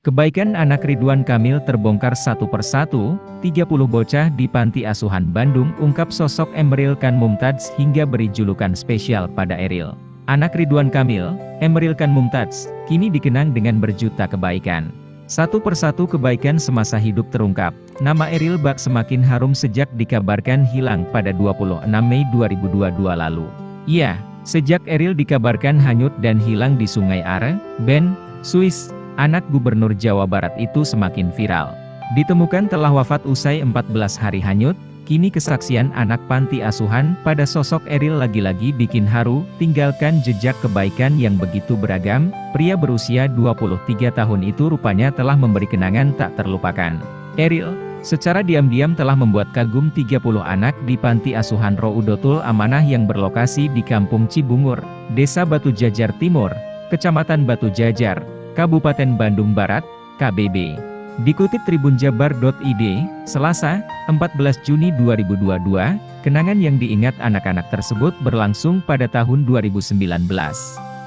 Kebaikan anak Ridwan Kamil terbongkar satu persatu, 30 bocah di Panti Asuhan Bandung ungkap sosok Emeril Khan Mumtaz hingga beri julukan spesial pada Eril. Anak Ridwan Kamil, Emeril Khan Mumtaz, kini dikenang dengan berjuta kebaikan. Satu persatu kebaikan semasa hidup terungkap. Nama Eril bak semakin harum sejak dikabarkan hilang pada 26 Mei 2022 lalu. Iya, sejak Eril dikabarkan hanyut dan hilang di Sungai Are, Bern, Swiss, anak Gubernur Jawa Barat itu semakin viral. Ditemukan telah wafat usai 14 hari hanyut, kini kesaksian anak panti asuhan pada sosok Eril lagi-lagi bikin haru, tinggalkan jejak kebaikan yang begitu beragam. Pria berusia 23 tahun itu rupanya telah memberi kenangan tak terlupakan. Eril, secara diam-diam telah membuat kagum 30 anak di Panti Asuhan Roudotul Amanah yang berlokasi di Kampung Cibungur, Desa Batu Jajar Timur, Kecamatan Batu Jajar, Kabupaten Bandung Barat, KBB. Dikutip tribunjabar.id, Selasa, 14 Juni 2022, kenangan yang diingat anak-anak tersebut berlangsung pada tahun 2019.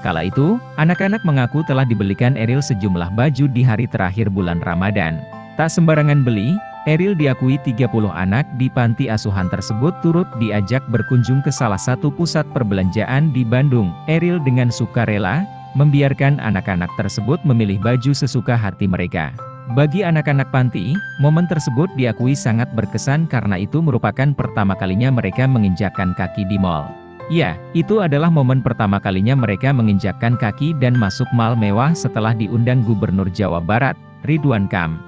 Kala itu, anak-anak mengaku telah dibelikan Eril sejumlah baju di hari terakhir bulan Ramadan. Tak sembarangan beli, Eril diakui 30 anak di panti asuhan tersebut turut diajak berkunjung ke salah satu pusat perbelanjaan di Bandung. Eril dengan sukarela membiarkan anak-anak tersebut memilih baju sesuka hati mereka. Bagi anak-anak panti, momen tersebut diakui sangat berkesan karena itu merupakan pertama kalinya mereka menginjakkan kaki di mal. Ya, itu adalah momen pertama kalinya mereka menginjakkan kaki dan masuk mal mewah setelah diundang Gubernur Jawa Barat, Ridwan Kamil.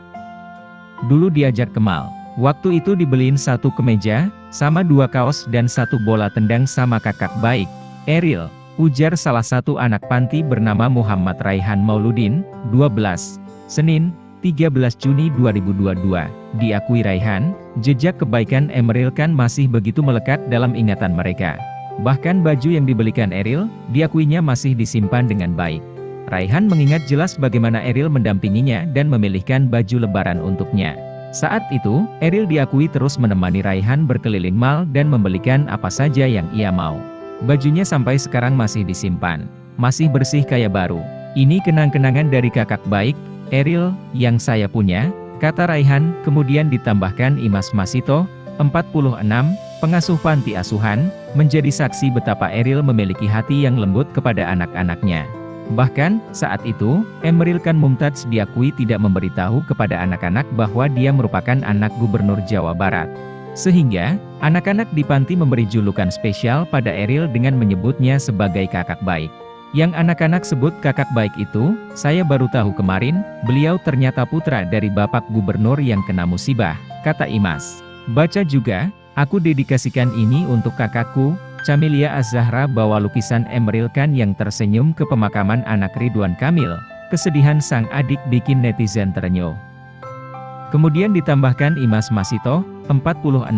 Dulu diajak ke mal. Waktu itu dibeliin satu kemeja, sama 2 kaos dan 1 bola tendang sama kakak baik, Eril. Ujar salah satu anak panti bernama Muhammad Raihan Mauludin, 12, Senin, 13 Juni 2022. Diakui Raihan, jejak kebaikan Emeril Khan masih begitu melekat dalam ingatan mereka. Bahkan baju yang dibelikan Eril, diakuinya masih disimpan dengan baik. Raihan mengingat jelas bagaimana Eril mendampinginya dan memilihkan baju lebaran untuknya. Saat itu, Eril diakui terus menemani Raihan berkeliling mal dan membelikan apa saja yang ia mau. Bajunya sampai sekarang masih disimpan, masih bersih kayak baru. Ini kenang-kenangan dari kakak baik, Eril, yang saya punya, kata Raihan. Kemudian ditambahkan Imas Masito, 46, pengasuh panti asuhan, menjadi saksi betapa Eril memiliki hati yang lembut kepada anak-anaknya. Bahkan, saat itu, Emeril Khan Mumtaz diakui tidak memberitahu kepada anak-anak bahwa dia merupakan anak Gubernur Jawa Barat. Sehingga, anak-anak di panti memberi julukan spesial pada Eril dengan menyebutnya sebagai kakak baik. Yang anak-anak sebut kakak baik itu, saya baru tahu kemarin, beliau ternyata putra dari Bapak Gubernur yang kena musibah, kata Imas. Baca juga, aku dedikasikan ini untuk kakakku, Camelia Az-Zahra, bawa lukisan Emeril Khan yang tersenyum ke pemakaman anak Ridwan Kamil. Kesedihan sang adik bikin netizen terenyuh. Kemudian ditambahkan Imas Masito, 46,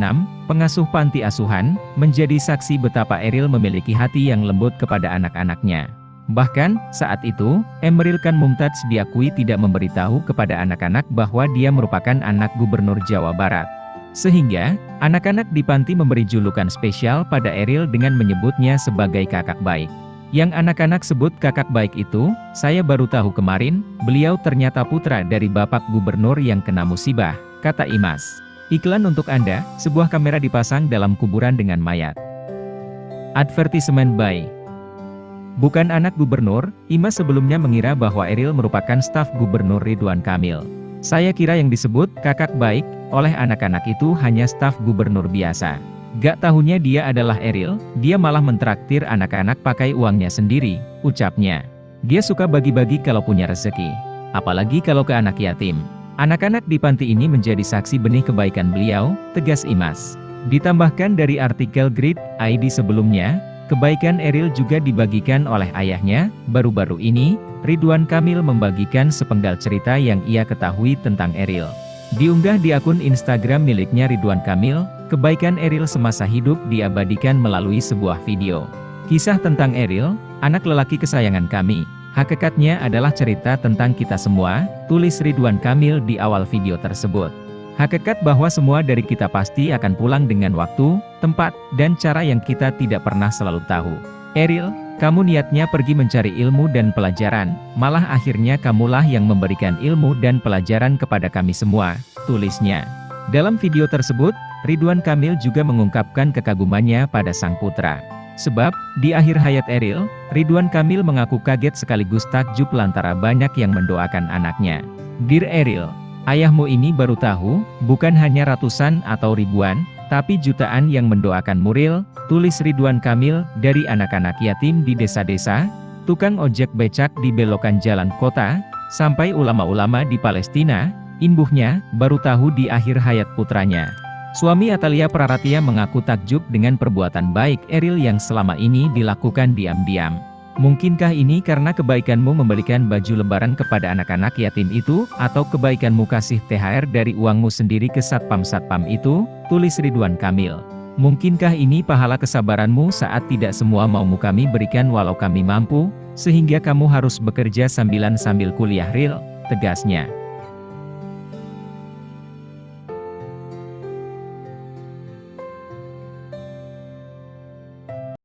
pengasuh panti asuhan, menjadi saksi betapa Eril memiliki hati yang lembut kepada anak-anaknya. Bahkan, saat itu, Emeril Khan Mumtaz diakui tidak memberitahu kepada anak-anak bahwa dia merupakan anak Gubernur Jawa Barat. Sehingga, anak-anak di panti memberi julukan spesial pada Eril dengan menyebutnya sebagai kakak baik. Yang anak-anak sebut kakak baik itu, saya baru tahu kemarin, beliau ternyata putra dari Bapak Gubernur yang kena musibah, kata Imas. Iklan untuk Anda, sebuah kamera dipasang dalam kuburan dengan mayat. Advertisement by Bukan anak gubernur, Imas sebelumnya mengira bahwa Eril merupakan staf Gubernur Ridwan Kamil. Saya kira yang disebut kakak baik oleh anak-anak itu hanya staf gubernur biasa. Gak tahunya dia adalah Eril, dia malah mentraktir anak-anak pakai uangnya sendiri, ucapnya. Dia suka bagi-bagi kalau punya rezeki. Apalagi kalau ke anak yatim. Anak-anak di panti ini menjadi saksi benih kebaikan beliau, tegas Imas. Ditambahkan dari artikel Grid.id sebelumnya, kebaikan Eril juga dibagikan oleh ayahnya. Baru-baru ini, Ridwan Kamil membagikan sepenggal cerita yang ia ketahui tentang Eril. Diunggah di akun Instagram miliknya Ridwan Kamil, kebaikan Eril semasa hidup diabadikan melalui sebuah video. Kisah tentang Eril, anak lelaki kesayangan kami, hakikatnya adalah cerita tentang kita semua, tulis Ridwan Kamil di awal video tersebut. Hakikat bahwa semua dari kita pasti akan pulang dengan waktu, tempat, dan cara yang kita tidak pernah selalu tahu. Eril, kamu niatnya pergi mencari ilmu dan pelajaran, malah akhirnya kamulah yang memberikan ilmu dan pelajaran kepada kami semua, tulisnya. Dalam video tersebut, Ridwan Kamil juga mengungkapkan kekagumannya pada sang putra. Sebab, di akhir hayat Eril, Ridwan Kamil mengaku kaget sekaligus takjub lantaran banyak yang mendoakan anaknya. Dear Eril, ayahmu ini baru tahu, bukan hanya ratusan atau ribuan, tapi jutaan yang mendoakan Muril, tulis Ridwan Kamil, dari anak-anak yatim di desa-desa, tukang ojek becak di belokan jalan kota, sampai ulama-ulama di Palestina, imbuhnya, baru tahu di akhir hayat putranya. Suami Atalia Praratia mengaku takjub dengan perbuatan baik Eril yang selama ini dilakukan diam-diam. Mungkinkah ini karena kebaikanmu membelikan baju lebaran kepada anak-anak yatim itu, atau kebaikanmu kasih THR dari uangmu sendiri ke satpam-satpam itu, tulis Ridwan Kamil. Mungkinkah ini pahala kesabaranmu saat tidak semua maumu kami berikan walau kami mampu, sehingga kamu harus bekerja sambil kuliah Ril, tegasnya.